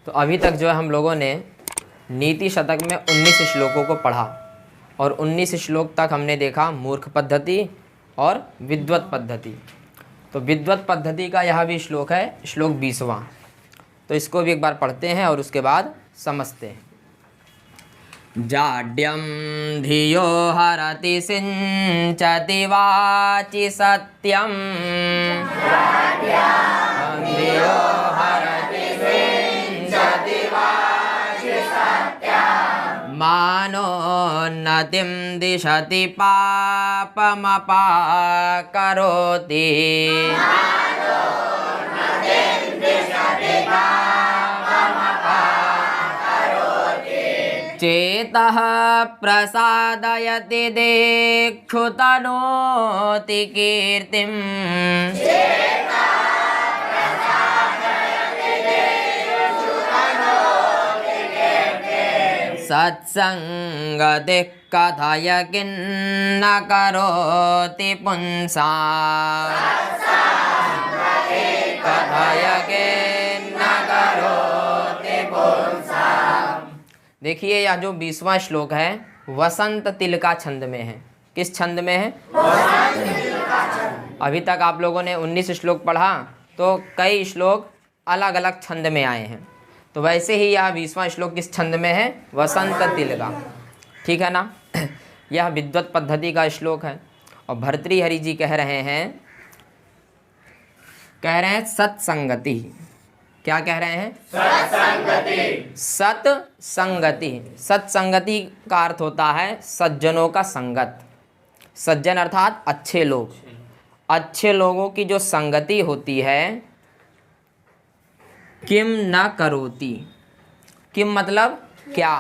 तो अभी तक जो है हम लोगों ने नीति शतक में 19 श्लोकों को पढ़ा और 19 श्लोक तक हमने देखा मूर्ख पद्धति और विद्वत पद्धति। तो विद्वत पद्धति का यह भी श्लोक है, श्लोक 20वां। तो इसको भी एक बार पढ़ते हैं और उसके बाद समझते हैं। जाड्यम धियो हरति सिंचति वाचि सत्यम, धियो हरति सिंचति वाचि सत्यम, मानोन्नतिं दिशति पापमपाकरोति, चेतः प्रसादयति दिक्षुतनोति कीर्तिम्, सत्संगतिः कथय किन्न करोति पुंसाम्, कथय किन्न करोति पुंसाम्। देखिए यह जो 20वां श्लोक है वसंत तिल का छंद में है। किस छंद में है? वसंत तिल का छंद। अभी तक आप लोगों ने 19 श्लोक पढ़ा तो कई श्लोक अलग अलग छंद में आए हैं। तो वैसे ही यह 20वां श्लोक किस छंद में है? वसंत तिल का। ठीक है ना। यह विद्वत पद्धति का श्लोक है और भर्तृहरि जी कह रहे हैं सत्संगति। क्या कह रहे हैं? सत्संगति। सत्संगति। सत्संगति का अर्थ होता है सज्जनों का संगत। सज्जन अर्थात अच्छे लोग। अच्छे लोगों की जो संगति होती है, किम न करोति। किम मतलब क्या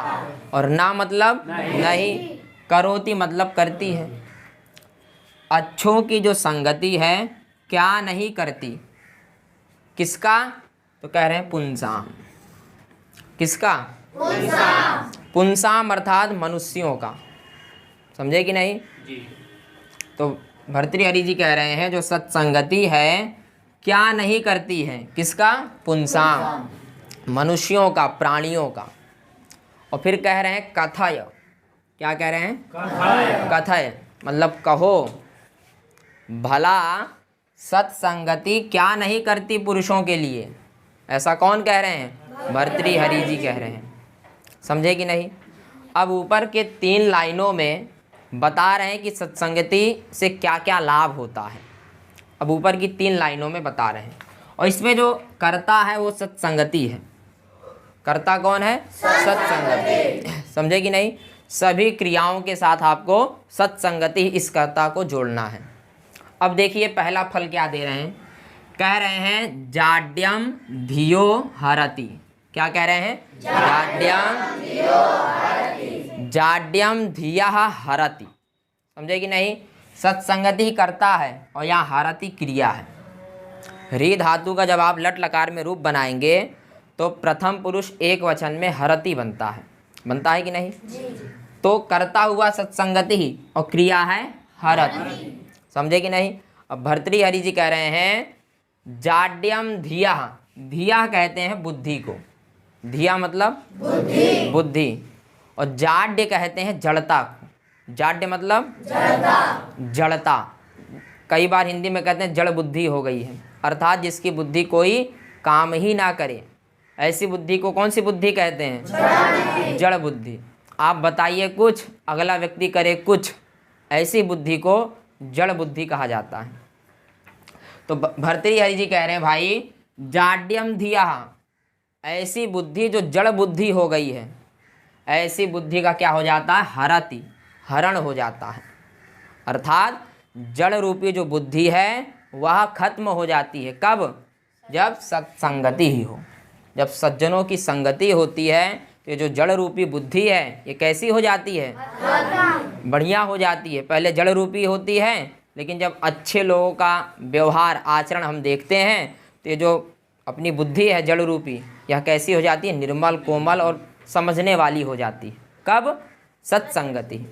और ना मतलब नहीं, करोति मतलब करती है। अच्छों की जो संगति है क्या नहीं करती, किसका? तो कह रहे हैं पुंसाम। किसका? पुंसाम। पुंसाम अर्थात मनुष्यों का। समझे कि नहीं जी? तो भर्तृहरि जी कह रहे हैं जो सत्संगति है क्या नहीं करती है, किसका? पुंसाम, मनुष्यों का, प्राणियों का। और फिर कह रहे हैं कथय। क्या कह रहे हैं? कथय। कथय मतलब कहो। भला सत्संगति क्या नहीं करती पुरुषों के लिए, ऐसा कौन कह रहे हैं? भर्तृहरि जी कह रहे हैं। समझे कि नहीं? अब ऊपर के 3 लाइनों में बता रहे हैं कि सत्संगति से क्या क्या लाभ होता है। अब ऊपर की 3 लाइनों में बता रहे हैं और इसमें जो कर्ता है वो सत्संगति है। कर्ता कौन है? सत्संगति। समझे कि नहीं? सभी क्रियाओं के साथ आपको सत्संगति इस कर्ता को जोड़ना है। अब देखिए पहला फल क्या दे रहे हैं। कह रहे हैं जाड्यम धियो हरति। क्या कह रहे हैं? जाड्यम धियो हरति। जाड्यम धिया हरति। समझे कि नहीं? सत्संगति करता है और यहाँ हरति क्रिया है। री धातु का जब आप लट लकार में रूप बनाएंगे तो प्रथम पुरुष एक वचन में हरति बनता है। बनता है कि नहीं जी? तो करता हुआ सत्संगति और क्रिया है हरति। समझे कि नहीं? अब भर्तृहरि जी कह रहे हैं जाड्यम धिया। धिया कहते हैं बुद्धि को। धिया मतलब बुद्धि। बुद्धि। और जाड्य कहते हैं जड़ता को। जाड्य मतलब जड़ता। जड़ता। कई बार हिंदी में कहते हैं जड़ बुद्धि हो गई है, अर्थात जिसकी बुद्धि कोई काम ही ना करे, ऐसी बुद्धि को कौन सी बुद्धि कहते हैं? जड़ बुद्धि। आप बताइए कुछ, अगला व्यक्ति करे कुछ, ऐसी बुद्धि को जड़ बुद्धि कहा जाता है। तो भर्तृहरि जी कह रहे हैं भाई जाड्यम धिया, ऐसी बुद्धि जो जड़ बुद्धि हो गई है, ऐसी बुद्धि का क्या हो जाता है? हरति, हरण हो जाता है। अर्थात जड़ रूपी जो बुद्धि है वह खत्म हो जाती है। कब? जब सत्संगति ही हो। जब सज्जनों की संगति होती है तो ये जो जड़ रूपी बुद्धि है ये कैसी हो जाती है? बढ़िया हो जाती है। पहले जड़ रूपी होती है, लेकिन जब अच्छे लोगों का व्यवहार आचरण हम देखते हैं तो ये जो अपनी बुद्धि है जड़ रूपी, यह कैसी हो जाती है? निर्मल, कोमल और समझने वाली हो जाती है। कब? सत्संगति।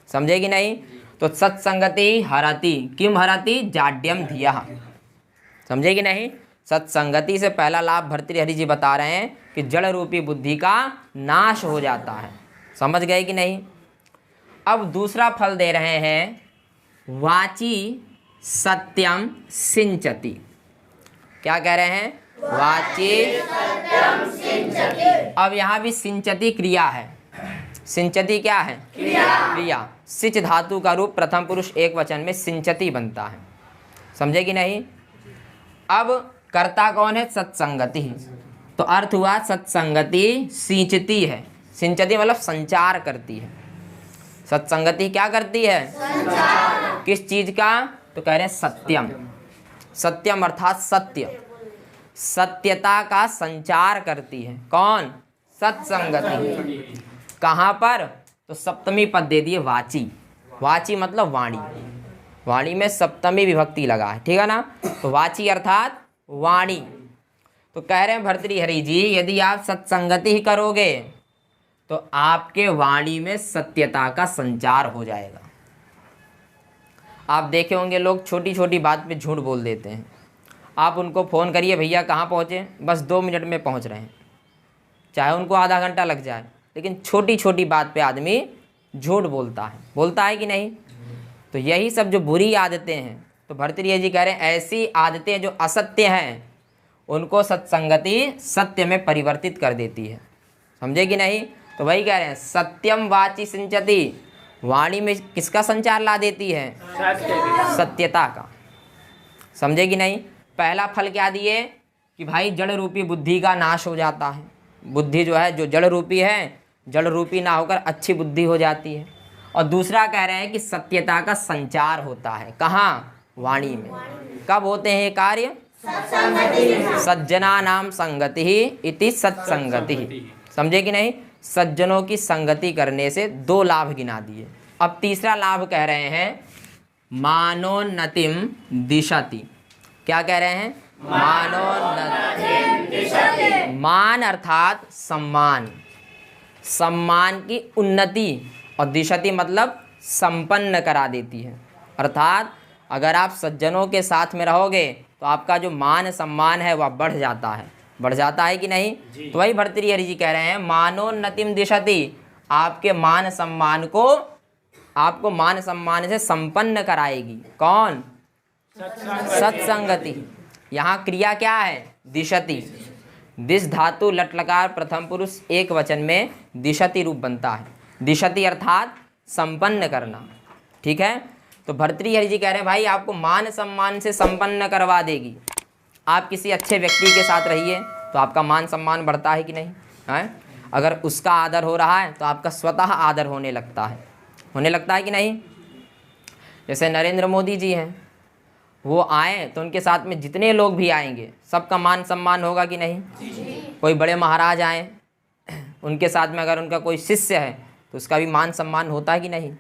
समझे कि नहीं? तो सत्संगति हरति। किम हरति? जाड्यम धिया। समझे कि नहीं? सत्संगति से पहला लाभ भर्तृहरि जी बता रहे हैं कि जड़ रूपी बुद्धि का नाश हो जाता है। समझ गए कि नहीं? अब दूसरा फल दे रहे हैं वाची सत्यम सिंचति। क्या कह रहे हैं? वाची सत्यम सिंचति। अब यहाँ भी सिंचति क्रिया है। सिंचति क्या है? क्रिया। सिच धातु का रूप प्रथम पुरुष एक वचन में सिंचति बनता है। समझे कि नहीं? अब कर्ता कौन है? सत्संगति। तो अर्थ हुआ सत्संगति सिंचती है। सिंचती मतलब संचार करती है। सत्संगति क्या करती है? संचार। किस चीज का? तो कह रहे हैं सत्यम। सत्यम अर्थात सत्य, सत्यता का संचार करती है। कौन? सत्संगति। कहाँ पर? तो सप्तमी पद दे दिए वाची। वाची मतलब वाणी। वाणी में सप्तमी विभक्ति लगा है, ठीक है ना? तो वाची अर्थात वाणी। तो कह रहे हैं भर्तृहरि जी, यदि आप सत्संगति ही करोगे तो आपके वाणी में सत्यता का संचार हो जाएगा। आप देखे होंगे लोग छोटी छोटी बात पे झूठ बोल देते हैं। आप उनको फ़ोन करिए, भैया कहाँ पहुँचे? बस 2 मिनट में पहुँच रहे हैं, चाहे उनको आधा घंटा लग जाए, लेकिन छोटी छोटी बात पे आदमी झूठ बोलता है कि नहीं? तो यही सब जो बुरी आदतें हैं, तो भर्तृहरि जी कह रहे हैं ऐसी आदतें जो असत्य हैं उनको सत्संगति सत्य में परिवर्तित कर देती है। समझे कि नहीं? तो वही कह रहे हैं सत्यम वाची सिंचति। वाणी में किसका संचार ला देती है? सत्यता का। समझे कि नहीं? पहला फल क्या दिए कि भाई जड़ रूपी बुद्धि का नाश हो जाता है। बुद्धि जो है, जो जड़ रूपी है, जड़ रूपी ना होकर अच्छी बुद्धि हो जाती है। और दूसरा कह रहे हैं कि सत्यता का संचार होता है। कहाँ? वाणी में। कब होते हैं ये कार्य? सज्जना नाम संगति ही इति सत्संगति। समझे कि नहीं? सज्जनों की संगति करने से 2 लाभ गिना दिए। अब तीसरा लाभ कह रहे हैं मानोन्नतिम दिशति। क्या कह रहे हैं? मानोन्नतिम दिशति। मान अर्थात सम्मान, सम्मान की उन्नति, और दिशति मतलब संपन्न करा देती है। अर्थात अगर आप सज्जनों के साथ में रहोगे तो आपका जो मान सम्मान है वह बढ़ जाता है। बढ़ जाता है कि नहीं? तो वही भर्तृहरि जी कह रहे हैं मानोन्नतिम दिशति। आपके मान सम्मान को, आपको मान सम्मान से संपन्न कराएगी। कौन? सत्संगति। यहाँ क्रिया क्या है? दिशति। दिश धातु लट लकार प्रथम पुरुष एक वचन में दिशति रूप बनता है। दिशति अर्थात संपन्न करना। ठीक है? तो भर्तृहरि जी कह रहे हैं भाई आपको मान सम्मान से संपन्न करवा देगी। आप किसी अच्छे व्यक्ति के साथ रहिए तो आपका मान सम्मान बढ़ता है कि नहीं है? अगर उसका आदर हो रहा है तो आपका स्वतः आदर होने लगता है कि नहीं? जैसे नरेंद्र मोदी जी हैं, वो आए तो उनके साथ में जितने लोग भी आएंगे सबका मान सम्मान होगा कि नहीं? कोई बड़े महाराज आए, उनके साथ में अगर उनका कोई शिष्य है तो उसका भी मान सम्मान होता है कि नहीं?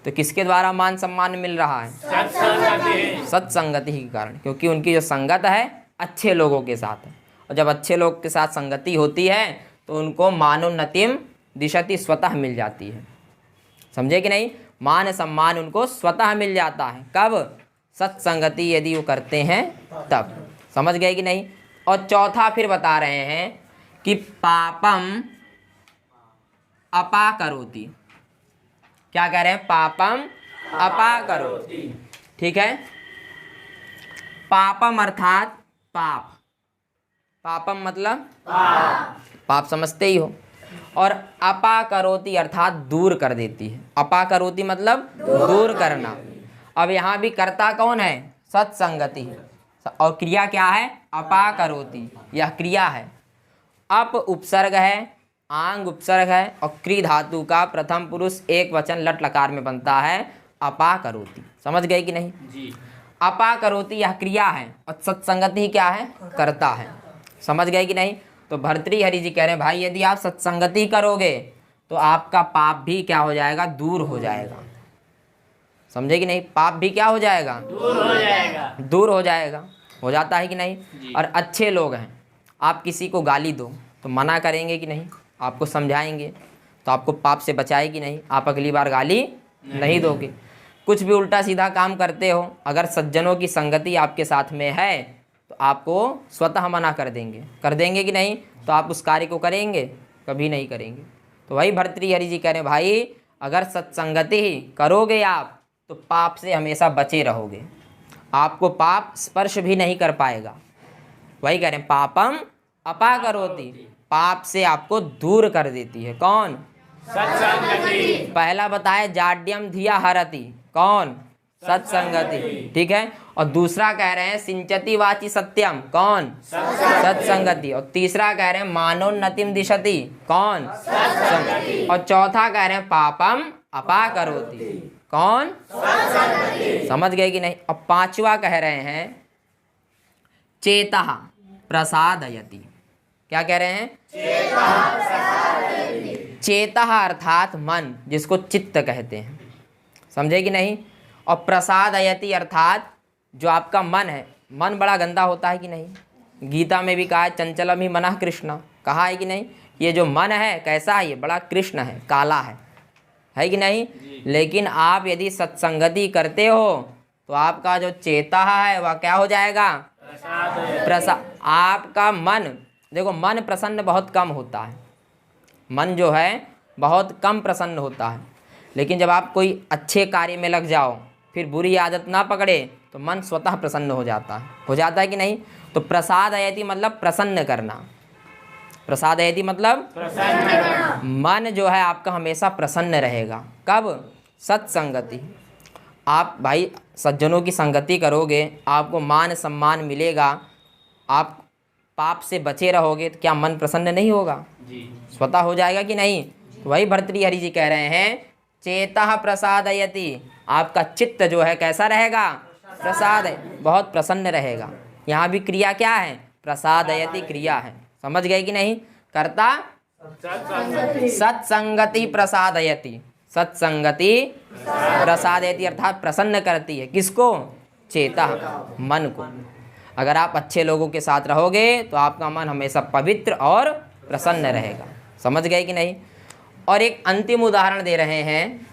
तो किसके द्वारा मान सम्मान मिल रहा है? सत्संगति के कारण, क्योंकि उनकी जो संगत है अच्छे लोगों के साथ है। और जब अच्छे लोग के साथ संगति होती है तो उनको मानोन्नतिम दिशति स्वतः मिल जाती है। समझे कि नहीं? मान सम्मान उनको स्वतः मिल जाता है। कब? सत्संगति यदि वो करते हैं तब। समझ गए कि नहीं? और चौथा फिर बता रहे हैं कि पापम अपाकरोति। क्या कह रहे हैं? पापम अपाकरोति। ठीक है? पापम अर्थात पाप। पापम मतलब पाप समझते ही हो। और अपाकरोति अर्थात दूर कर देती है। अपाकरोति मतलब दूर करना। अब यहाँ भी कर्ता कौन है? सत्संगति। और क्रिया क्या है? अपाकरोति। यह क्रिया है। अप उपसर्ग है, आंग उपसर्ग है, और क्री धातु का प्रथम पुरुष एक वचन लट लकार में बनता है अपाकरोति। समझ गए कि नहीं? जी। अपाकरोति यह क्रिया है और सत्संगति क्या है? कर्ता है। समझ गए कि नहीं? तो भर्तृहरि जी कह रहे हैं भाई यदि आप सत्संगति करोगे तो आपका पाप भी क्या हो जाएगा? दूर हो जाएगा। समझे कि नहीं? पाप भी क्या हो जाएगा? दूर हो जाएगा। दूर हो जाएगा। हो जाता है कि नहीं? और अच्छे लोग हैं, आप किसी को गाली दो तो मना करेंगे कि नहीं? आपको समझाएंगे तो आपको पाप से बचाए कि नहीं? आप अगली बार गाली नहीं दोगे। कुछ भी उल्टा सीधा काम करते हो, अगर सज्जनों की संगति आपके साथ में है तो तो आपको स्वतः मना कर देंगे कि नहीं? तो आप उस कार्य को करेंगे? कभी नहीं करेंगे। तो वही भर्तृहरि जी कह रहे हैं भाई अगर सत्संगति ही करोगे आप तो पाप से हमेशा बचे रहोगे, आपको पाप स्पर्श भी नहीं कर पाएगा। वही कह रहे हैं पापम अपाकरोति, पाप से आपको दूर कर देती है। कौन? सत्संगति। पहला बताया जाड्यम धिया हरति, कौन? सत्संगति, ठीक है। और दूसरा कह रहे हैं सिंचति वाची सत्यम, कौन? सत्संगति। और तीसरा कह रहे हैं मानोन्नतिम दिशति, कौन? सत्संगति। और चौथा कह रहे हैं पापम अपाकरोति, कौन? सत्संगति। समझ गए कि नहीं? और पांचवा कह रहे हैं चेतः प्रसादयति। क्या कह रहे हैं? चेतः अर्थात मन, जिसको चित्त कहते हैं, समझे कि नहीं? और प्रसादयति अर्थात जो आपका मन है, मन बड़ा गंदा होता है कि नहीं? गीता में भी कहा है चंचलम ही मनः कृष्ण, कहा है कि नहीं? ये जो मन है कैसा है? ये बड़ा कृष्ण है, काला है कि नहीं? लेकिन आप यदि सत्संगति करते हो तो आपका जो चेता है वह क्या हो जाएगा? आपका मन, देखो मन प्रसन्न बहुत कम होता है, मन जो है बहुत कम प्रसन्न होता है, लेकिन जब आप कोई अच्छे कार्य में लग जाओ, फिर बुरी आदत ना पकड़े तो मन स्वतः प्रसन्न हो जाता है कि नहीं? तो प्रसादयति मतलब प्रसन्न करना, प्रसादयति मतलब प्रसन्न करना। मन जो है आपका हमेशा प्रसन्न रहेगा। कब? सत्संगति। आप भाई सज्जनों की संगति करोगे, आपको मान सम्मान मिलेगा, आप पाप से बचे रहोगे, तो क्या मन प्रसन्न नहीं होगा? स्वतः हो जाएगा कि नहीं? तो वही भर्तृहरि जी कह रहे हैं चेतः प्रसादयति, आपका चित्त जो है कैसा रहेगा? प्रसाद, बहुत प्रसन्न रहेगा। यहाँ भी क्रिया क्या है? प्रसादयति क्रिया है। समझ गए कि नहीं? कर्ता सत्संगति प्रसादयति, सत्संगति प्रसादयति अर्थात प्रसन्न करती है। किसको? चेता, मन को। अगर आप अच्छे लोगों के साथ रहोगे तो आपका मन हमेशा पवित्र और प्रसन्न रहेगा। समझ गए कि नहीं? और एक अंतिम उदाहरण दे रहे हैं,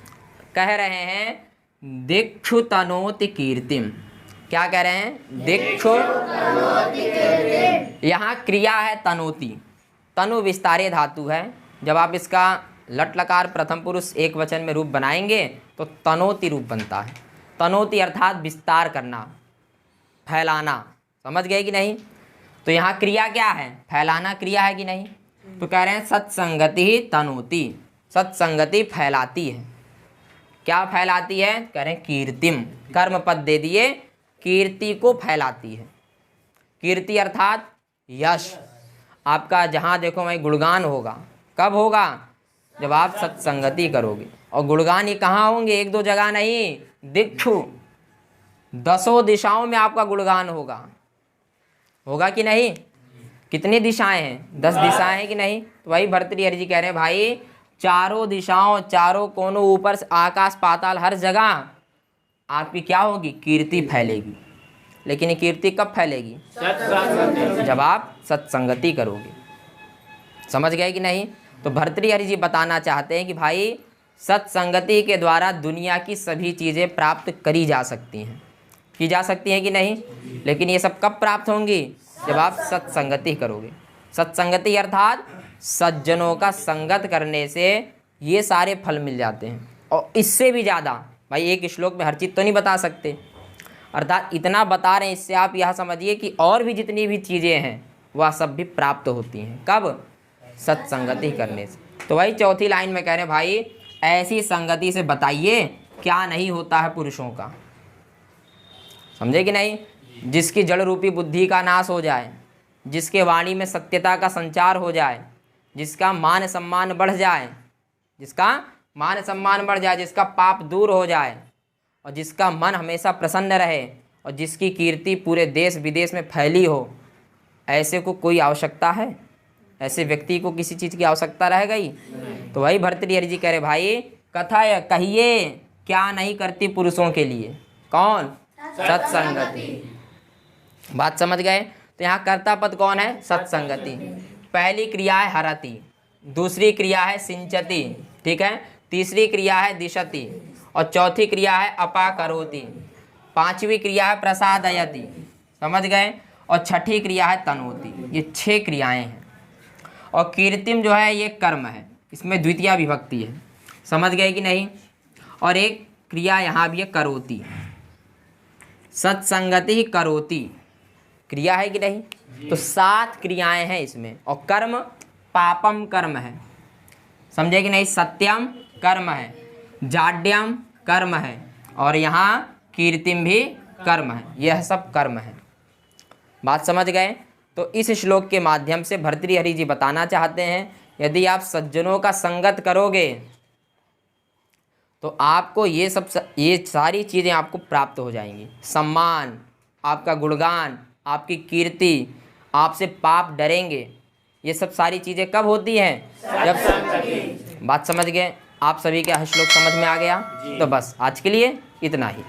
कह रहे हैं दिक्षु तनोति कीर्तिम। क्या कह रहे हैं? दिक्षु। यहाँ क्रिया है तनोति, तनु विस्तारे धातु है। जब आप इसका लट लकार प्रथम पुरुष एक वचन में रूप बनाएंगे तो तनोति रूप बनता है। तनोति अर्थात विस्तार करना, फैलाना। समझ गए कि नहीं? तो यहाँ क्रिया क्या है? फैलाना क्रिया है कि नहीं? तो कह रहे हैं सत्संगति ही तनोति, सत्संगति फैलाती है। क्या फैलाती है? कह रहे हैं कीर्तिम, कर्म पद दे दिए, कीर्ति को फैलाती है। कीर्ति अर्थात यश, आपका जहाँ देखो वहीं गुणगान होगा। कब होगा? जब आप सत्संगति करोगे। और गुणगान ये कहाँ होंगे? एक दो जगह नहीं, दिक्षु, दसों दिशाओं में आपका गुणगान होगा कि नहीं? कितनी दिशाएं हैं? 10 दिशाएं हैं कि नहीं? तो वही भर्तृहरि जी कह रहे हैं भाई चारों दिशाओं, चारों कोनों, ऊपर से आकाश पाताल, हर जगह आपकी क्या होगी? कीर्ति फैलेगी। लेकिन ये कीर्ति कब फैलेगी? जब आप सत्संगति करोगे। समझ गए कि नहीं? तो भर्तृहरि जी बताना चाहते हैं कि भाई सत्संगति के द्वारा दुनिया की सभी चीज़ें प्राप्त करी जा सकती हैं, की जा सकती हैं कि नहीं? लेकिन ये सब कब प्राप्त होंगी? जब आप सत्संगति करोगे। सत्संगति अर्थात सज्जनों का संगत करने से ये सारे फल मिल जाते हैं। और इससे भी ज़्यादा, भाई एक श्लोक में हर चीज़ तो नहीं बता सकते, अर्थात इतना बता रहे हैं, इससे आप यह समझिए कि और भी जितनी भी चीज़ें हैं वह सब भी प्राप्त होती हैं। कब? सत्संगति करने से। तो वही चौथी लाइन में कह रहे हैं भाई ऐसी संगति से बताइए क्या नहीं होता है पुरुषों का। समझे कि नहीं? जिसकी जड़ रूपी बुद्धि का नाश हो जाए, जिसके वाणी में सत्यता का संचार हो जाए, जिसका मान सम्मान बढ़ जाए, जिसका पाप दूर हो जाए, और जिसका मन हमेशा प्रसन्न रहे, और जिसकी कीर्ति पूरे देश विदेश में फैली हो, ऐसे को कोई आवश्यकता है? ऐसे व्यक्ति को किसी चीज़ की आवश्यकता रह गई? तो वही भर्तृहरि जी कह रहे भाई कथा कहिए क्या नहीं करती पुरुषों के लिए? कौन? सत्संगति। बात समझ गए? तो यहाँ कर्ता पद कौन है? सत्संगति। पहली क्रिया है हरति, दूसरी क्रिया है सिंचति, ठीक है, तीसरी क्रिया है दिशति, और चौथी क्रिया है अपाकरोति, पांचवी क्रिया है प्रसादयति। समझ गए? और छठी क्रिया है तनोति। ये 6 क्रियाएं हैं। और कीर्तिम जो है ये कर्म है, इसमें द्वितीया विभक्ति है। समझ गए कि नहीं? और एक क्रिया यहाँ भी है करोति, सत्संगति ही करोति क्रिया है कि नहीं? तो 7 क्रियाएं हैं इसमें। और कर्म पापम कर्म है, समझे कि नहीं? सत्यम कर्म है, जाड्यम कर्म है, और यहाँ कीर्तिम भी कर्म है। यह सब कर्म है। बात समझ गए? तो इस श्लोक के माध्यम से भर्तृहरि जी बताना चाहते हैं, यदि आप सज्जनों का संगत करोगे तो आपको ये सारी चीज़ें आपको प्राप्त हो जाएंगी। सम्मान, आपका गुणगान, आपकी कीर्ति, आपसे पाप डरेंगे। ये सब सारी चीज़ें कब होती हैं? जब। बात समझ गए? आप सभी के श्लोक समझ में आ गया? तो बस आज के लिए इतना ही।